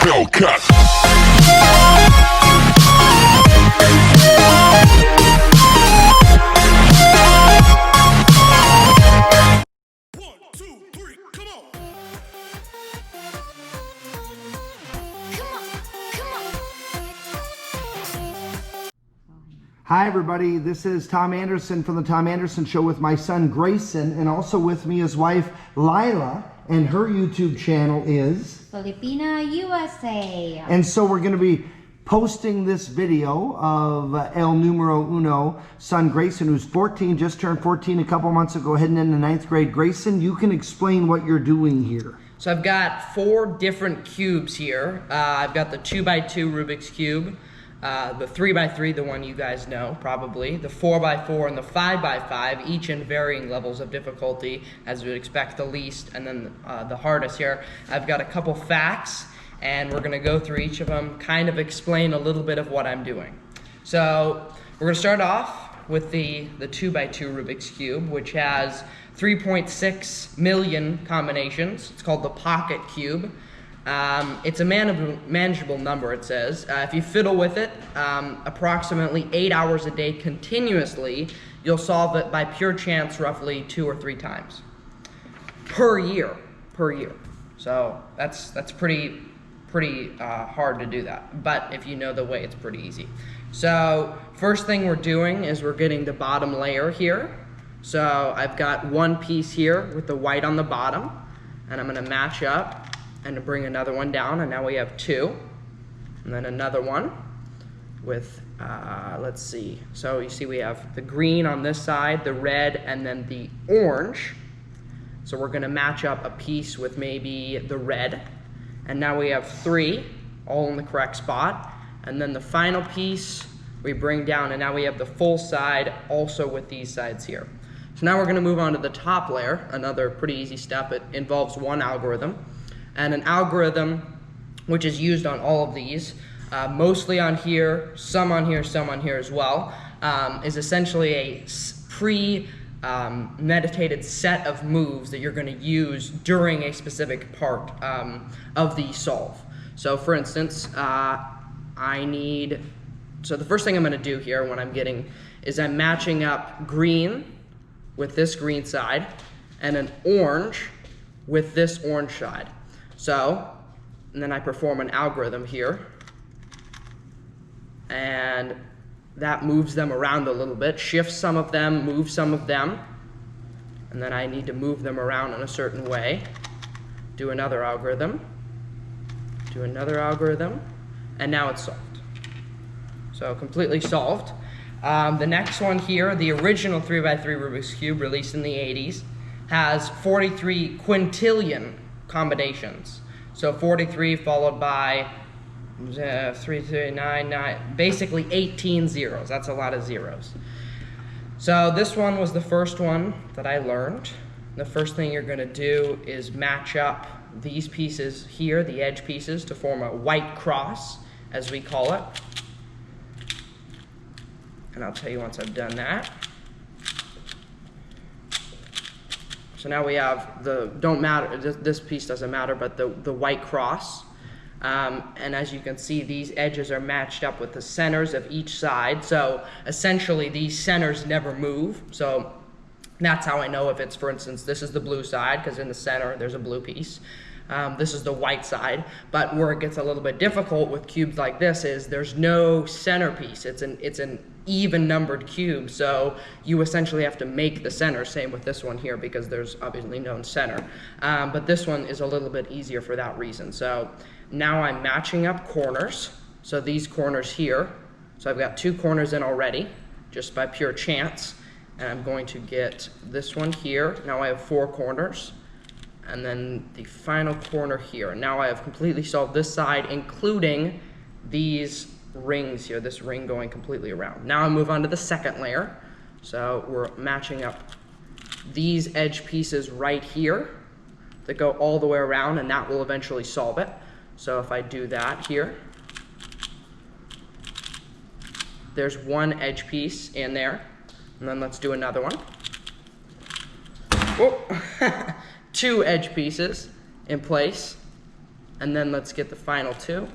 Hellcat. Hi everybody, this is Tom Anderson from the Tom Anderson Show with my son Grayson, and also with me his wife Lila, and her YouTube channel is Filipina, USA. And so we're going to be posting this video of El Numero Uno, son Grayson, who's 14, just turned 14 a couple months ago, heading into 9th grade. Grayson, you can explain what you're doing here. So I've got 4 different cubes here. I've got the 2x2 Rubik's Cube, the 3x3, the one you guys know probably, the 4x4 and the 5x5, each in varying levels of difficulty, as you would expect, the least and then the hardest here. I've got a couple facts, and we're gonna go through each of them, kind of explain a little bit of what I'm doing. So we're gonna start off with the 2x2 Rubik's Cube, which has 3.6 million combinations. It's called the Pocket Cube. It's a manageable number, it says. If you fiddle with it approximately 8 hours a day continuously, you'll solve it by pure chance roughly 2 or 3 times per year. So that's pretty hard to do that. But if you know the way, it's pretty easy. So first thing we're doing is we're getting the bottom layer here. So I've got one piece here with the white on the bottom, and I'm gonna match up and to bring another one down, and now we have 2, and then another one with, let's see, so you see we have the green on this side, the red, and then the orange. So we're gonna match up a piece with maybe the red, and now we have 3, all in the correct spot, and then the final piece we bring down, and now we have the full side also with these sides here. So now we're gonna move on to the top layer, another pretty easy step. It involves one algorithm. And an algorithm which is used on all of these, mostly on here, some on here as well, is essentially a pre-meditated set of moves that you're going to use during a specific part of the solve. So for instance, so the first thing I'm going to do here when I'm I'm matching up green with this green side and an orange with this orange side. So, and then I perform an algorithm here, and that moves them around a little bit, shifts some of them, moves some of them, and then I need to move them around in a certain way, do another algorithm, and now it's solved. So completely solved. The next one here, the original 3x3 Rubik's Cube released in the 80s, has 43 quintillion combinations. So 43 followed by 9, basically 18 zeros. That's a lot of zeros. So this one was the first one that I learned. The first thing you're going to do is match up these pieces here, the edge pieces, to form a white cross, as we call it. And I'll tell you once I've done that. So now we have this piece doesn't matter, but the white cross. And as you can see, these edges are matched up with the centers of each side. So essentially these centers never move. So that's how I know if it's, for instance, this is the blue side, because in the center there's a blue piece. This is the white side. But where it gets a little bit difficult with cubes like this is there's no centerpiece. It's an even numbered cube, so you essentially have to make the center. Same with this one here, because there's obviously no center. But this one is a little bit easier for that reason. So now I'm matching up corners. So these corners here, so I've got 2 corners in already, just by pure chance. And I'm going to get this one here. Now I have 4 corners. And then the final corner here. Now I have completely solved this side, including these rings here, this ring going completely around. Now I move on to the second layer. So we're matching up these edge pieces right here that go all the way around, and that will eventually solve it. So if I do that here, there's one edge piece in there, and then let's do another one. Whoa. 2 edge pieces in place, And then let's get the final 2.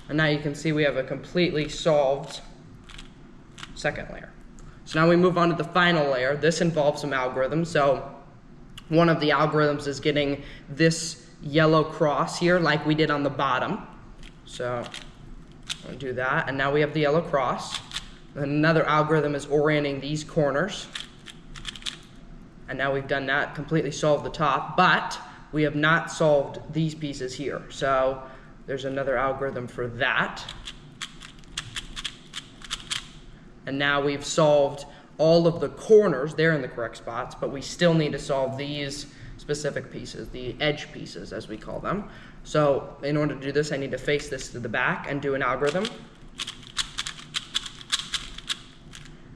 And now you can see we have a completely solved second layer. So now we move on to the final layer. This involves some algorithms. So one of the algorithms is getting this yellow cross here like we did on the bottom. So I'll do that. And now we have the yellow cross. And another algorithm is orienting these corners. And now we've done that, completely solved the top, but we have not solved these pieces here. So there's another algorithm for that. And now we've solved all of the corners. They're in the correct spots, but we still need to solve these specific pieces, the edge pieces as we call them. So in order to do this, I need to face this to the back and do an algorithm.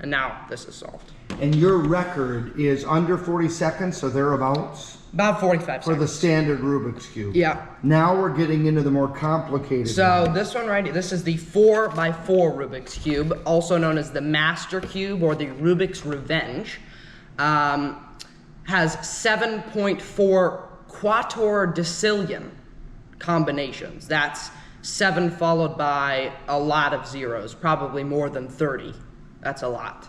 And now this is solved. And your record is under 40 seconds, so thereabouts? About 45 For seconds. the standard Rubik's Cube. Yeah. Now we're getting into the more complicated So ones. this one right here, this is the 4x4 Rubik's Cube, also known as the Master Cube or the Rubik's Revenge. Has 7.4 quattuordecillion combinations. That's 7 followed by a lot of zeros, probably more than 30. That's a lot.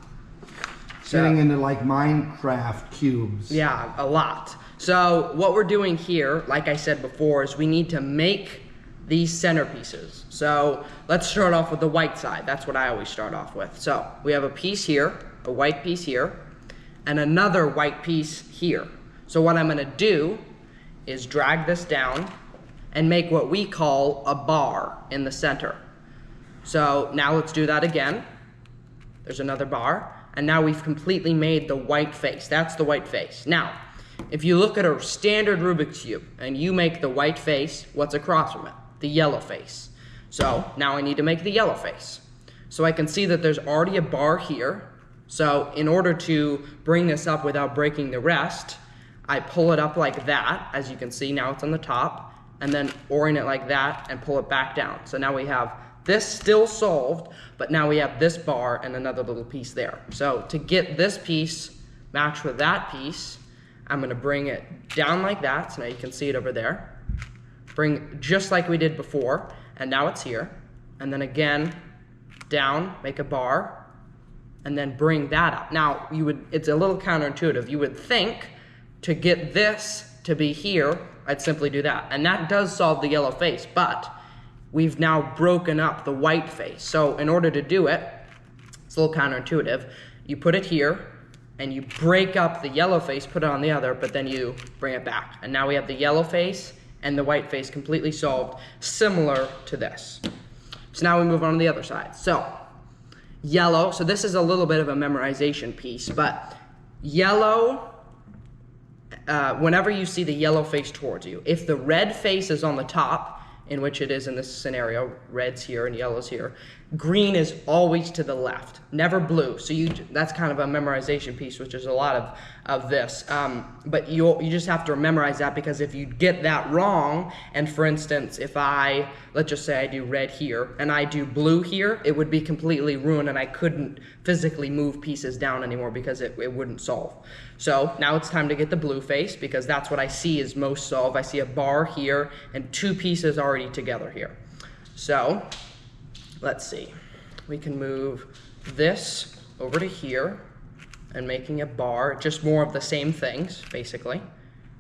Getting into like Minecraft cubes. Yeah, a lot. So what we're doing here, like I said before, is we need to make these centerpieces. So let's start off with the white side. That's what I always start off with. So we have a piece here, a white piece here, and another white piece here. So what I'm gonna do is drag this down and make what we call a bar in the center. So now let's do that again. There's another bar. And now we've completely made the white face. That's the white face. Now, if you look at a standard Rubik's Cube and you make the white face, what's across from it? The yellow face. So now I need to make the yellow face. So I can see that there's already a bar here. So in order to bring this up without breaking the rest, I pull it up like that. As you can see, now it's on the top. And then orient it like that and pull it back down. So now we have this still solved, but now we have this bar and another little piece there. So to get this piece matched with that piece, I'm gonna bring it down like that, so now you can see it over there. Bring just like we did before, and now it's here. And then again, down, make a bar, and then bring that up. Now, it's a little counterintuitive. You would think to get this to be here, I'd simply do that. And that does solve the yellow face, but we've now broken up the white face. So in order to do it, it's a little counterintuitive. You put it here, and you break up the yellow face, put it on the other, but then you bring it back. And now we have the yellow face and the white face completely solved, similar to this. So now we move on to the other side. So yellow, so this is a little bit of a memorization piece, but yellow, whenever you see the yellow face towards you, if the red face is on the top, in which it is in this scenario, red's here and yellow's here, green is always to the left, never blue. So that's kind of a memorization piece, which is a lot of this. But you just have to memorize that, because if you get that wrong, and for instance, if let's just say I do red here and I do blue here, it would be completely ruined and I couldn't physically move pieces down anymore because it wouldn't solve. So now it's time to get the blue face, because that's what I see is most solved. I see a bar here and 2 pieces already together here. So let's see, we can move this over to here and making a bar, just more of the same things, basically.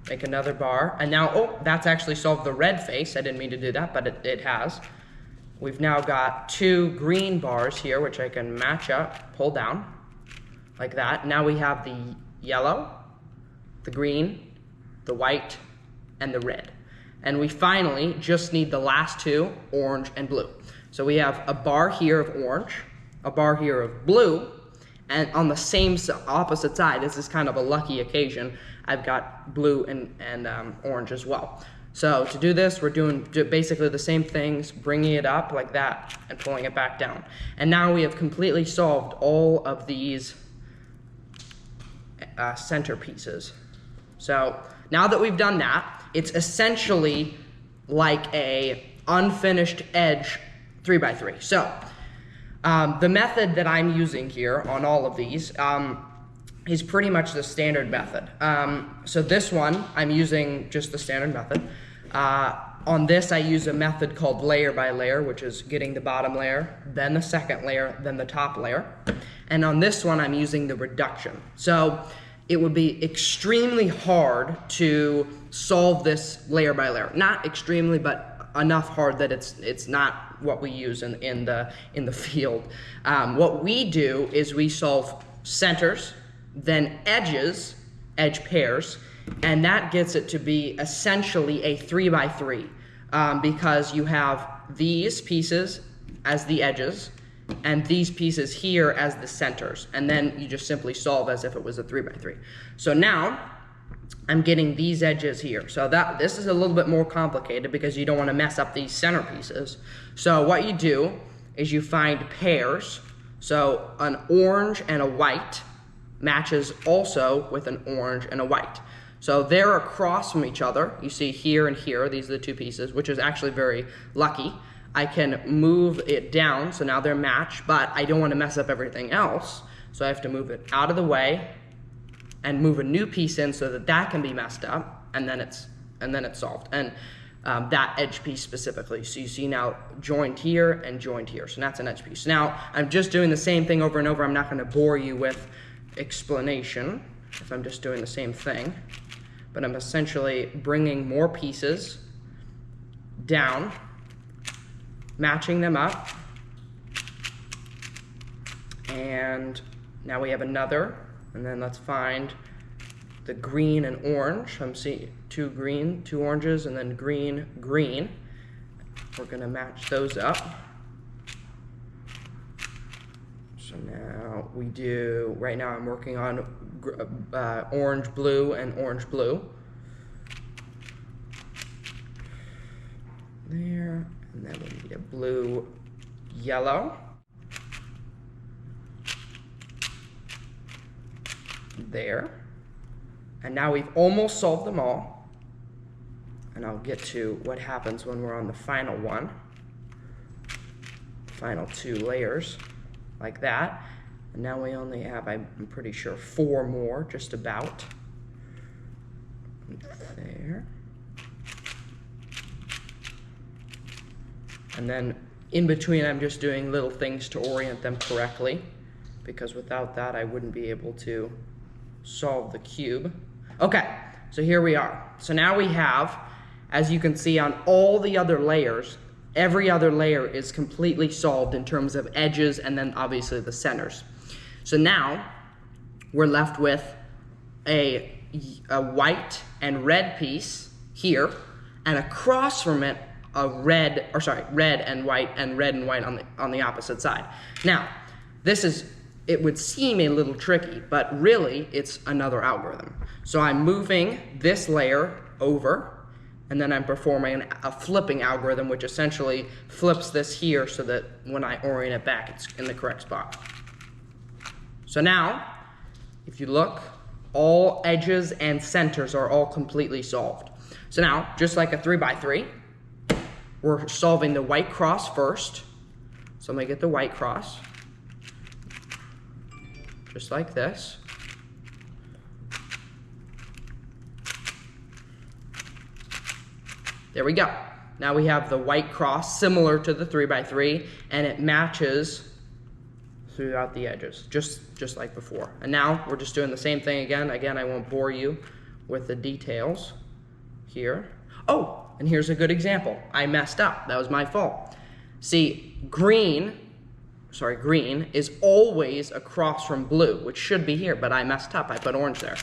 Make another bar, and now, oh, that's actually solved the red face. I didn't mean to do that, but it has. We've now got 2 green bars here, which I can match up, pull down, like that. Now we have the yellow, the green, the white, and the red. And we finally just need the last 2, orange and blue. So we have a bar here of orange, a bar here of blue, and on the same opposite side, this is kind of a lucky occasion, I've got blue and orange as well. So to do this, we're doing basically the same things, bringing it up like that and pulling it back down. And now we have completely solved all of these center pieces. So now that we've done that, it's essentially like a unfinished edge 3x3. So the method that I'm using here on all of these is pretty much the standard method. So this one, I'm using just the standard method. On this, I use a method called layer by layer, which is getting the bottom layer, then the second layer, then the top layer. And on this one, I'm using the reduction. So it would be extremely hard to solve this layer by layer. Not extremely, but enough hard that it's not what we use in the field. What we do is we solve centers, then edges, edge pairs, and that gets it to be essentially a 3 by 3 because you have these pieces as the edges and these pieces here as the centers, and then you just simply solve as if it was a 3 by 3. So now I'm getting these edges here. So this is a little bit more complicated because you don't want to mess up these center pieces. So what you do is you find pairs. So an orange and a white matches also with an orange and a white. So they're across from each other. You see here and here, these are the two pieces, which is actually very lucky. I can move it down, so now they're matched, but I don't want to mess up everything else. So I have to move it out of the way and move a new piece in so that that can be messed up, and then it's solved. And that edge piece specifically. So you see now joined here and joined here. So that's an edge piece. Now I'm just doing the same thing over and over. I'm not going to bore you with explanation if I'm just doing the same thing, but I'm essentially bringing more pieces down, matching them up, and now we have another, and then let's find the green and orange. I'm seeing two oranges, and then green. We're gonna match those up. So now we do, right now I'm working on orange, blue, and orange, blue. There, and then we need a blue, yellow. There. And now we've almost solved them all. And I'll get to what happens when we're on the final one. Final 2 layers, like that. And now we only have, I'm pretty sure, 4 more, just about. There. And then in between, I'm just doing little things to orient them correctly, because without that, I wouldn't be able to solve the cube. Okay, so here we are. So now we have, as you can see on all the other layers, every other layer is completely solved in terms of edges and then obviously the centers. So now we're left with a white and red piece here, and across from it a red and white on the opposite side. Now, it would seem a little tricky, but really it's another algorithm. So I'm moving this layer over, and then I'm performing a flipping algorithm, which essentially flips this here so that when I orient it back, it's in the correct spot. So now, if you look, all edges and centers are all completely solved. So now, just like a 3 by 3, we're solving the white cross first. So I'm gonna get the white cross, just like this. There we go. Now we have the white cross similar to the 3 by 3, and it matches throughout the edges, just like before. And now we're just doing the same thing again. Again, I won't bore you with the details here. Oh, and here's a good example. I messed up. That was my fault. See, green is always across from blue, which should be here, but I messed up. I put orange there.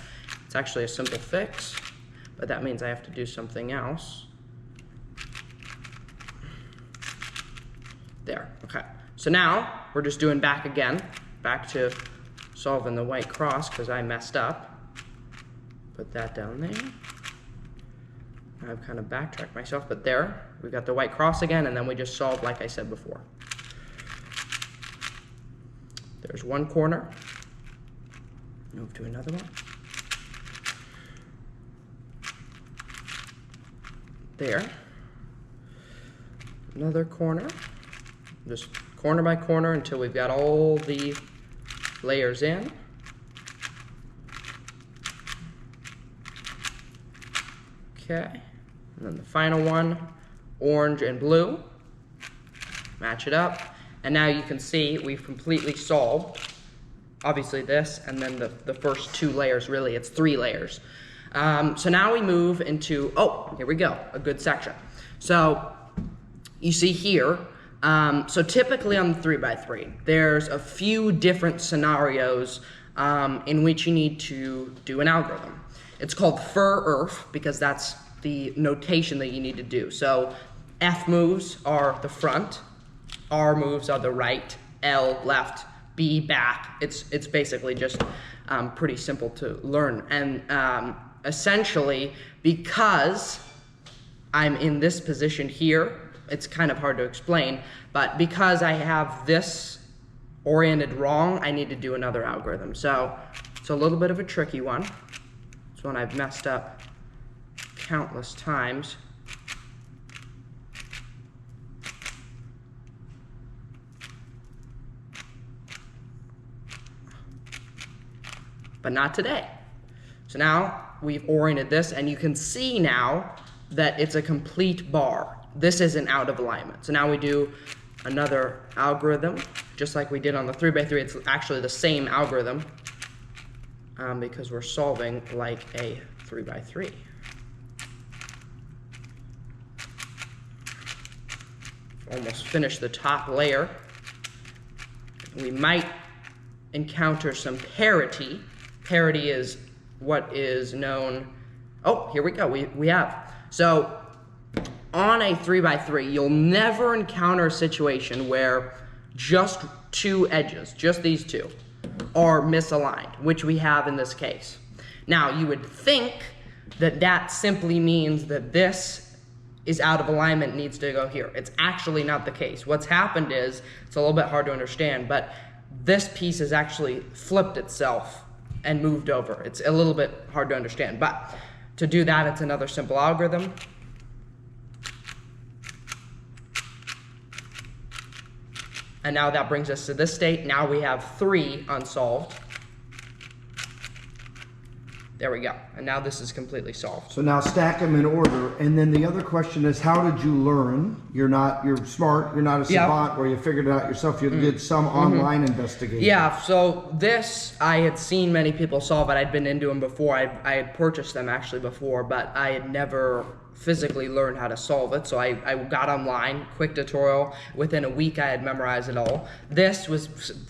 It's actually a simple fix, but that means I have to do something else. There, okay. So now we're just doing back again, back to solving the white cross because I messed up. Put that down there. I've kind of backtracked myself, but there, we've got the white cross again, and then we just solved like I said before. There's one corner. Move to another one. There. Another corner. Just corner by corner until we've got all the layers in. Okay, and then the final one, orange and blue. Match it up, and now you can see we've completely solved, obviously this, and then the first 2 layers, really, it's 3 layers. So now we move into, oh, here we go, a good section. So you see here, so typically on the 3x3, there's a few different scenarios in which you need to do an algorithm. It's called FIR-IRF because that's the notation that you need to do. So F moves are the front, R moves are the right, L left, B back. It's basically just pretty simple to learn. And essentially, because I'm in this position here, it's kind of hard to explain, but because I have this oriented wrong, I need to do another algorithm. So it's a little bit of a tricky one. It's one I've messed up countless times. But not today. So now we've oriented this, and you can see now that it's a complete bar. This isn't out of alignment. So now we do another algorithm, just like we did on the 3x3. It's actually the same algorithm because we're solving like a 3x3. Almost finished the top layer. We might encounter some parity. Parity is what is known, oh, here we go, we have. So on a 3x3, you'll never encounter a situation where just 2 edges, just these 2, are misaligned, which we have in this case. Now, you would think that that simply means that this is out of alignment, needs to go here. It's actually not the case. What's happened is, it's a little bit hard to understand, but this piece has actually flipped itself and moved over. It's a little bit hard to understand, but to do that, it's another simple algorithm. And now that brings us to this state. Now we have 3 unsolved. There we go. And now this is completely solved. So now stack them in order. And then the other question is, how did you learn? You're smart, you're not a savant where you figured it out yourself. You did some online investigation. Yeah, so this, I had seen many people solve it. I'd been into them before. I had purchased them actually before, but I had never physically learned how to solve it. So I got online, quick tutorial. Within a week, I had memorized it all. This was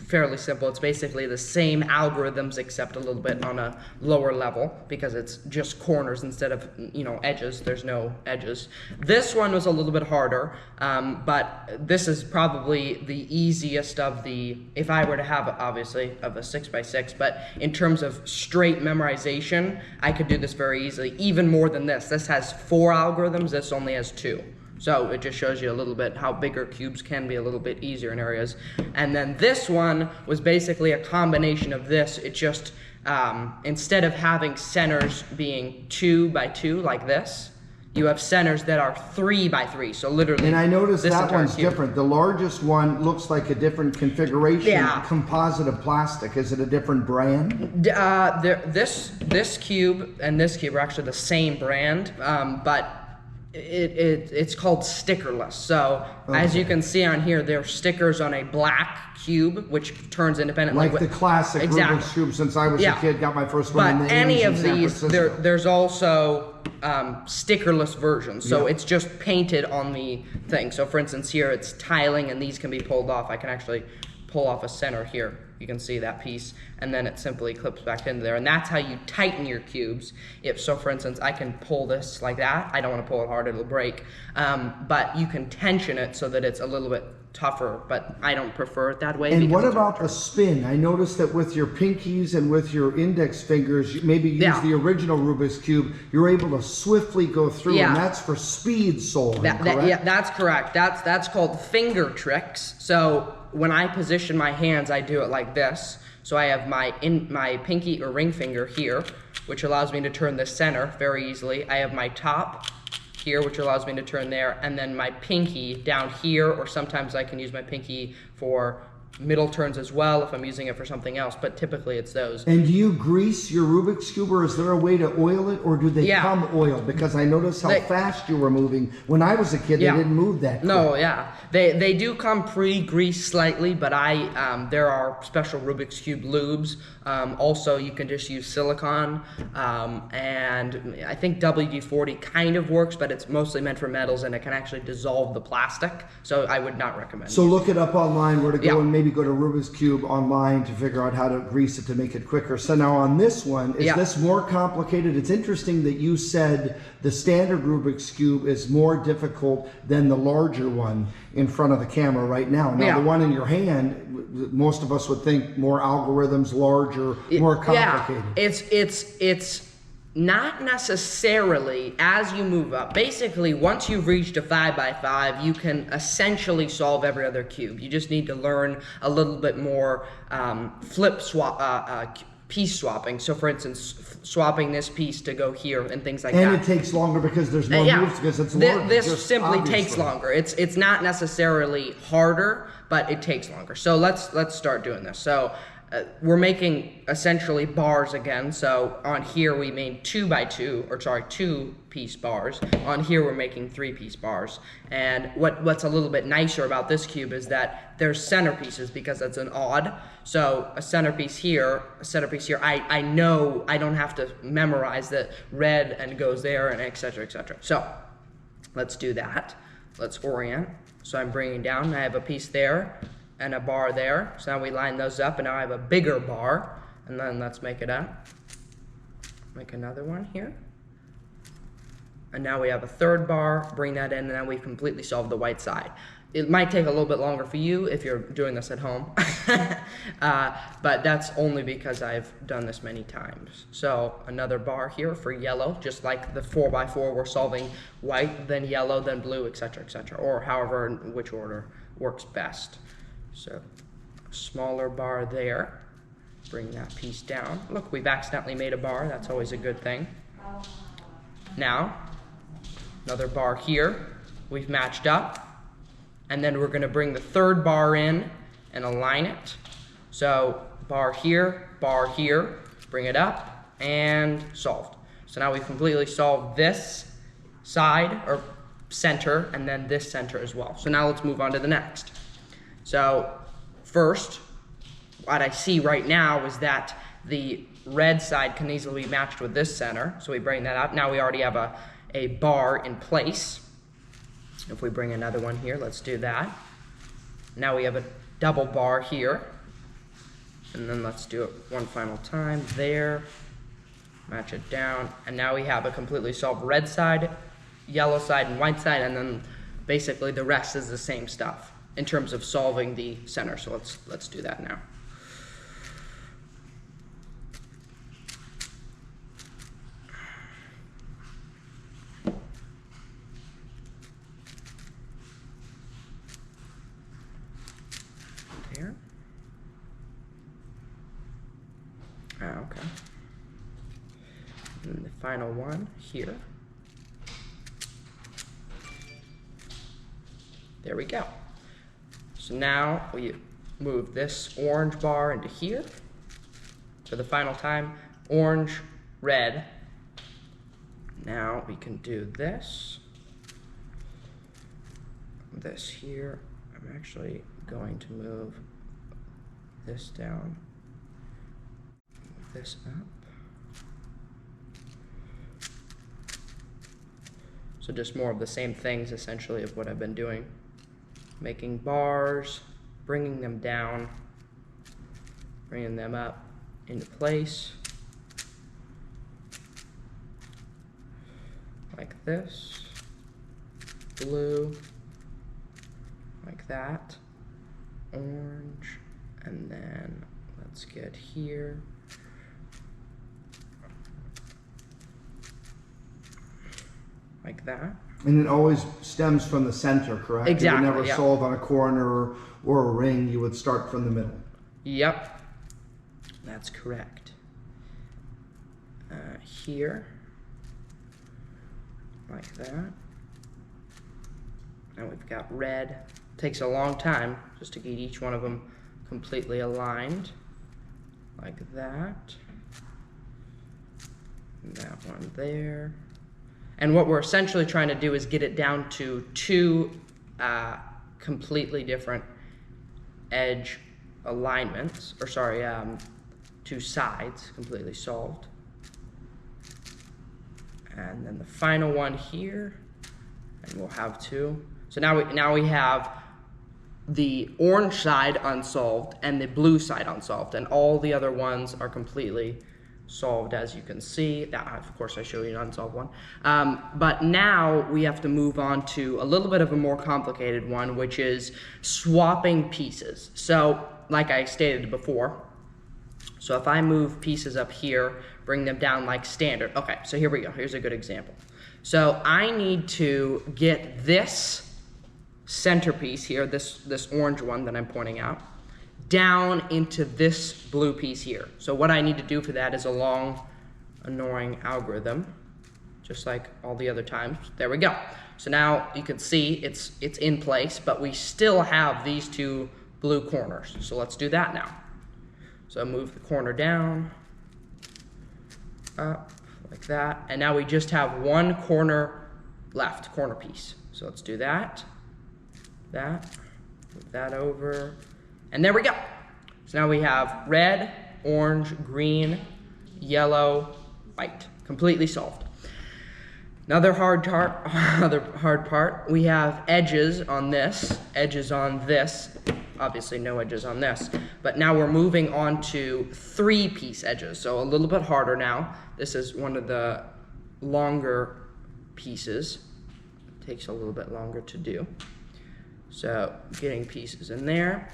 fairly simple. It's basically the same algorithms, except a little bit on a lower level because it's just corners instead of, edges. There's no edges. This one was a little bit harder, but this is probably the easiest of the, if I were to have, obviously, of a 6x6, but in terms of straight memorization, I could do this very easily, even more than this. This has 4 algorithms, this only has 2. So it just shows you a little bit how bigger cubes can be a little bit easier in areas. And then this one was basically a combination of this. It just, instead of having centers being 2x2 like this, you have centers that are 3x3, so literally. And I noticed that one's cube. different. The largest one looks like a different configuration. Yeah. Composite of plastic. Is it a different brand? This cube and this cube are actually the same brand, but it's called stickerless. So as you can see on here, there are stickers on a black cube, which turns independently. Like the classic Rubik's Cube since I was a kid, got my first one in the 80s any of in San these, Francisco. there's also stickerless versions. So it's just painted on the thing. So for instance, here it's tiling and these can be pulled off. I can actually pull off a center here. You can see that piece, and then it simply clips back into there. And that's how you tighten your cubes. So for instance, I can pull this like that. I don't want to pull it hard, it'll break. But you can tension it so that it's a little bit tougher, but I don't prefer it that way. And what about the spin? I noticed that with your pinkies and with your index fingers, you maybe use the original Rubik's Cube, you're able to swiftly go through, and that's for speed solving, correct? Yeah, that's correct. That's called finger tricks. So when I position my hands, I do it like this. So I have my pinky or ring finger here, which allows me to turn the center very easily. I have my top here, which allows me to turn there, and then my pinky down here, or sometimes I can use my pinky for middle turns as well if I'm using it for something else, but typically it's those. And do you grease your Rubik's Cube, or is there a way to oil it, or do they Yeah. come oiled? Because I noticed how fast you were moving. When I was a kid, Yeah. they didn't move that quick. No, yeah. They do come pre-greased slightly, but there are special Rubik's Cube lubes. Also, you can just use silicone, and I think WD-40 kind of works, but it's mostly meant for metals, and it can actually dissolve the plastic, so I would not recommend So using look it up online where to go, Yeah. and maybe go to Rubik's Cube online to figure out how to grease it to make it quicker. So now on this one, is Yeah. this more complicated? It's interesting that you said the standard Rubik's Cube is more difficult than the larger one in front of the camera right now. Now Yeah. the one in your hand, most of us would think more algorithms, larger, more complicated. Yeah, it's not necessarily as you move up. Basically, once you've reached a 5x5, you can essentially solve every other cube. You just need to learn a little bit more piece swapping. So for instance, swapping this piece to go here and things like that. And it takes longer because there's more moves because it's larger. This just simply obviously. takes longer. It's not necessarily harder, but it takes longer. So let's start doing this. So we're making essentially bars again. So on here we made 2-piece bars. On here we're making 3-piece bars. And what's a little bit nicer about this cube is that there's centerpieces because it's an odd. So a centerpiece here, I know I don't have to memorize that red and goes there and et cetera, et cetera. So let's do that. Let's orient. So I'm bringing down, I have a piece there and a bar there. So now we line those up, and now I have a bigger bar. And then let's make it up. Make another one here. And now we have a third bar, bring that in, and now we've completely solved the white side. It might take a little bit longer for you if you're doing this at home, but that's only because I've done this many times. So another bar here for yellow, just like the 4x4, we're solving white, then yellow, then blue, etc., etc., or however, in which order works best. So a smaller bar there, bring that piece down. Look, we've accidentally made a bar, that's always a good thing. Now, another bar here, we've matched up. And then we're gonna bring the third bar in and align it. So bar here, bring it up, and solved. So now we've completely solved this side, or center, and then this center as well. So now let's move on to the next. So first, what I see right now is that the red side can easily be matched with this center. So we bring that up. Now we already have a bar in place. If we bring another one here, let's do that. Now we have a double bar here. And then let's do it one final time there. Match it down. And now we have a completely solved red side, yellow side, and white side. And then basically the rest is the same stuff in terms of solving the center. So let's do that now. There. Okay. And the final one here. There we go. So now we move this orange bar into here for the final time. Orange, red. Now we can do this. This here. I'm actually going to move this down. Move this up. So just more of the same things essentially of what I've been doing. Making bars, bringing them down, bringing them up into place. Like this. Blue. Like that. Orange. And then let's get here. Like that. And it always stems from the center, correct? Exactly, You would never yeah. solve on a corner or a ring. You would start from the middle. Yep, that's correct. Here, like that. Now we've got red. Takes a long time just to get each one of them completely aligned, like that. And that one there. And what we're essentially trying to do is get it down to two completely different edge alignments, or sorry, two sides completely solved. And then the final one here, and we'll have two. So now we have the orange side unsolved and the blue side unsolved, and all the other ones are completely solved, as you can see. That, of course, I show you an unsolved one. But now we have to move on to a little bit of a more complicated one, which is swapping pieces. So, like I stated before, so if I move pieces up here, bring them down like standard. Okay, so here we go. Here's a good example. So I need to get this centerpiece here, this orange one that I'm pointing out, down into this blue piece here. So what I need to do for that is a long, annoying algorithm, just like all the other times. There we go. So now you can see it's in place, but we still have these two blue corners. So let's do that now. So move the corner down, up, like that. And now we just have one corner left, corner piece. So let's do that, move that over, and there we go. So now we have red, orange, green, yellow, white, completely solved. Another hard part, we have edges on this, obviously no edges on this, but now we're moving on to 3-piece edges, so a little bit harder now. This is one of the longer pieces. It takes a little bit longer to do. So getting pieces in there.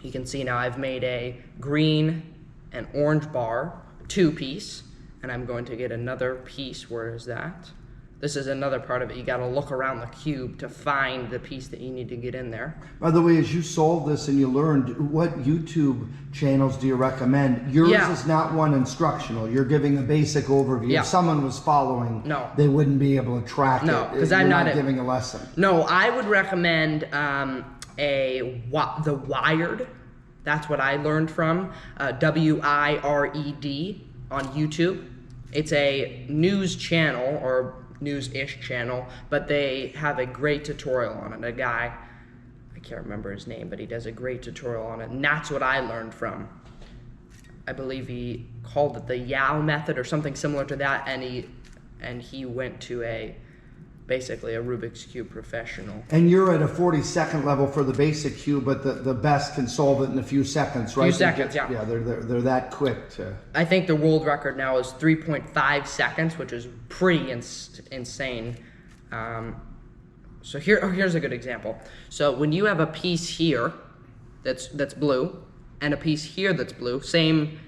You can see now I've made a green and orange bar, 2-piece, and I'm going to get another piece. Where is that? This is another part of it. You got to look around the cube to find the piece that you need to get in there. By the way, as you solved this and you learned, what YouTube channels do you recommend? Yours is not one instructional. You're giving a basic overview. Yeah. If someone was following, No. they wouldn't be able to track it. No, because You're I'm not giving a lesson. No, I would recommend the Wired. That's what I learned from, WIRED on YouTube. It's a news channel, or news-ish channel, but they have a great tutorial on it. A guy, I can't remember his name, but he does a great tutorial on it, and that's what I learned from. I believe he called it the Yao method or something similar to that, and he went to basically a Rubik's Cube professional. And you're at a 42nd level for the basic cube, but the best can solve it in a few seconds, right? Few seconds, yeah. Yeah, they're that quick to... I think the world record now is 3.5 seconds, which is pretty insane. So here's a good example. So when you have a piece here that's blue, and a piece here that's blue, same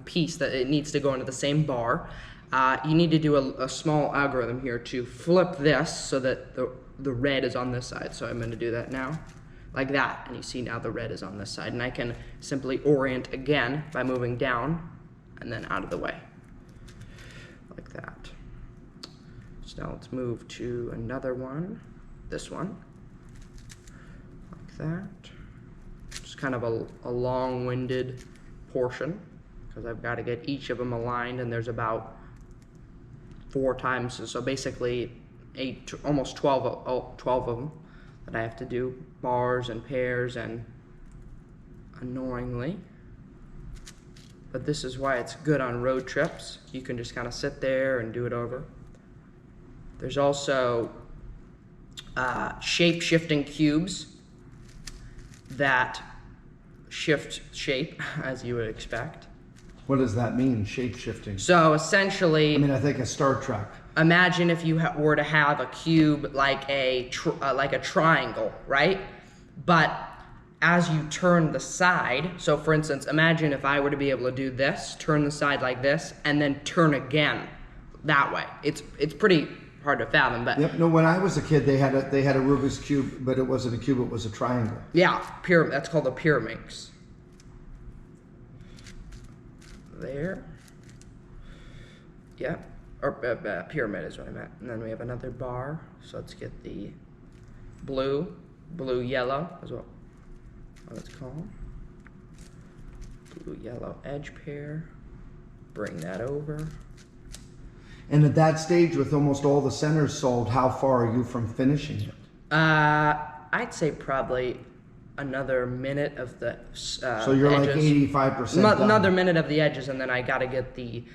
piece that it needs to go into the same bar, you need to do a small algorithm here to flip this so that the red is on this side. So I'm going to do that now, like that. And you see now the red is on this side. And I can simply orient again by moving down and then out of the way, like that. So now let's move to another one, this one, like that. Just kind of a long-winded portion, because I've got to get each of them aligned, and there's about 4 times, so basically almost 12 of them that I have to do, bars and pairs, and annoyingly, but this is why it's good on road trips. You can just kind of sit there and do it over. There's also shape-shifting cubes that shift shape, as you would expect. What does that mean, shape-shifting? So essentially, I mean, I think of Star Trek. Imagine if you were to have a cube like a triangle, right? But as you turn the side, so for instance, imagine if I were to be able to do this, turn the side like this, and then turn again that way. It's pretty hard to fathom, but Yep. No, when I was a kid, they had a Rubik's cube, but it wasn't a cube; it was a triangle. yeah, that's called a pyraminx. There. Yeah, or pyramid is what I meant. And then we have another bar. So let's get the blue, yellow as well. what it's called. Blue, yellow edge pair. Bring that over. And at that stage, with almost all the centers solved, how far are you from finishing it? I'd say probably another minute of the So you're like edges. 85% done. Another minute of the edges, and then I got to get the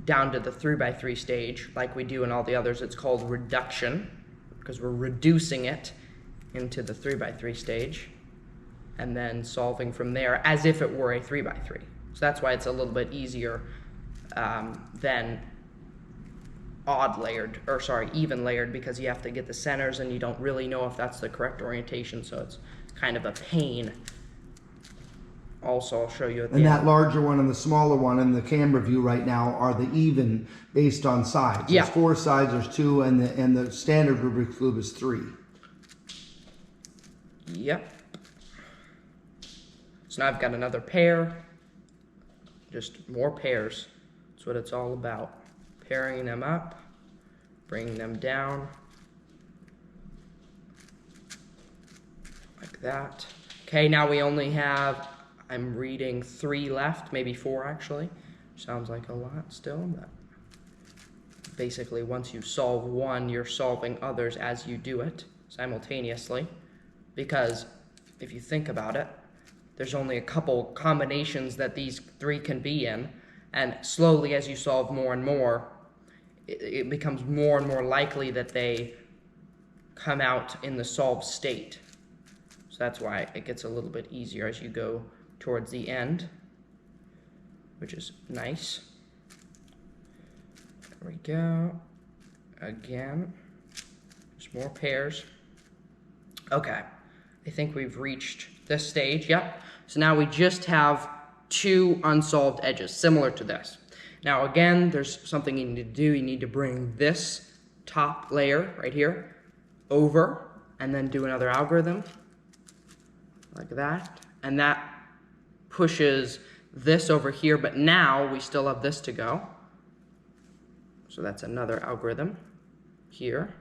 down to the 3x3 stage, like we do in all the others. It's called reduction, because we're reducing it into the 3x3 stage, and then solving from there as if it were a 3x3. So that's why it's a little bit easier than even layered, because you have to get the centers and you don't really know if that's the correct orientation, so it's kind of a pain. Also, I'll show you at the And end. that larger one and the smaller one in the camera view right now are the even based on sides. Yeah. There's 4 sides, there's 2, and the standard Rubik's Cube is 3. Yep. So now I've got another pair. Just more pairs. That's what it's all about. Pairing them up, bringing them down. Like that. Okay, now we only have, I'm reading 3 left, maybe 4 actually. Sounds like a lot still, but basically once you solve one, you're solving others as you do it simultaneously. Because if you think about it, there's only a couple combinations that these 3 can be in, and slowly as you solve more and more, it becomes more and more likely that they come out in the solved state. So that's why it gets a little bit easier as you go towards the end, which is nice. There we go. Again, there's more pairs. Okay, I think we've reached this stage, yep. So now we just have 2 unsolved edges, similar to this. Now again, there's something you need to do. You need to bring this top layer right here over, and then do another algorithm, like that. And that pushes this over here, but now we still have this to go. So that's another algorithm here,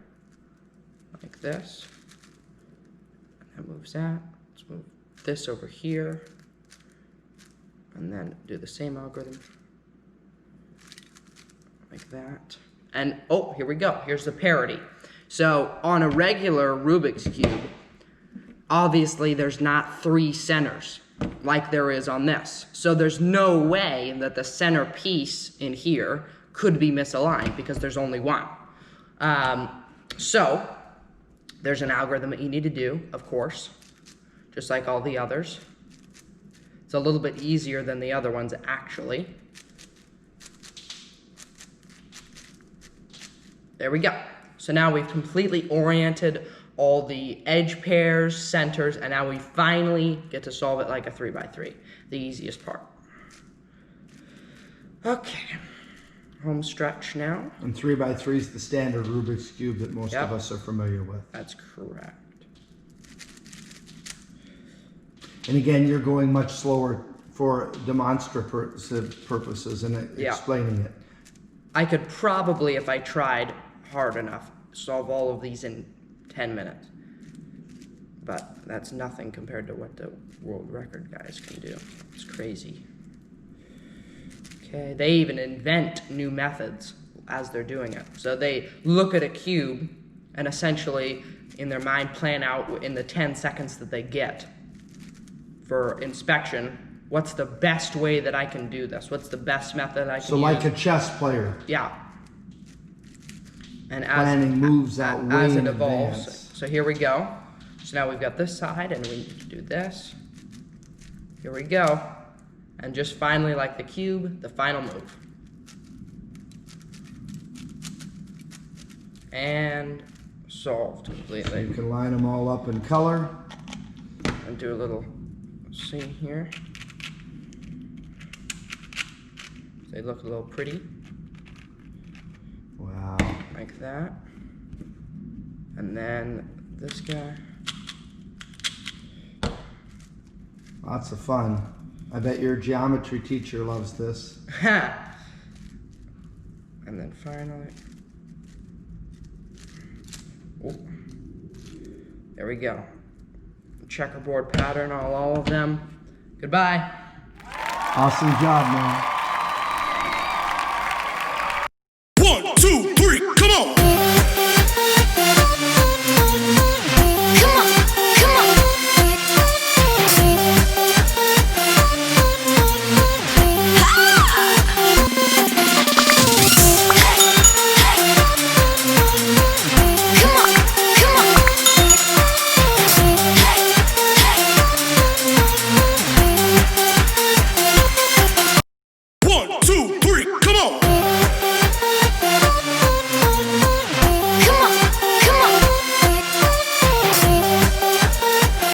like this. And that moves that. Let's move this over here, and then do the same algorithm, like that. And oh, here we go. Here's the parity. So on a regular Rubik's Cube, obviously there's not 3 centers like there is on this. So there's no way that the center piece in here could be misaligned because there's only one. So there's an algorithm that you need to do, of course, just like all the others. It's a little bit easier than the other ones, actually. There we go. So now we've completely oriented all the edge pairs, centers, and now we finally get to solve it like a 3x3, the easiest part. Okay, home stretch now. And 3x3 is the standard Rubik's Cube that most of us are familiar with. That's correct. And again, you're going much slower for demonstrative purposes and explaining it. I could probably, if I tried hard enough, solve all of these in 10 minutes. But that's nothing compared to what the world record guys can do. It's crazy. Okay, they even invent new methods as they're doing it. So they look at a cube and essentially, in their mind, plan out in the 10 seconds that they get for inspection, what's the best way that I can do this? What's the best method I can use? So like a chess player. Yeah. And planning moves out way as it in evolves. advance. So here we go. So now we've got this side, and we need to do this. Here we go. And just finally, like the cube, the final move. And solved completely. You can line them all up in color. And do a little scene here. They look a little pretty. Wow. Like that. And then this guy. Lots of fun. I bet your geometry teacher loves this. Ha! And then finally. Oh. There we go. checkerboard pattern on all of them. Goodbye. Awesome job, man. 1, 2, 3, come on! Come on, come on. 1, 2, 3, come on!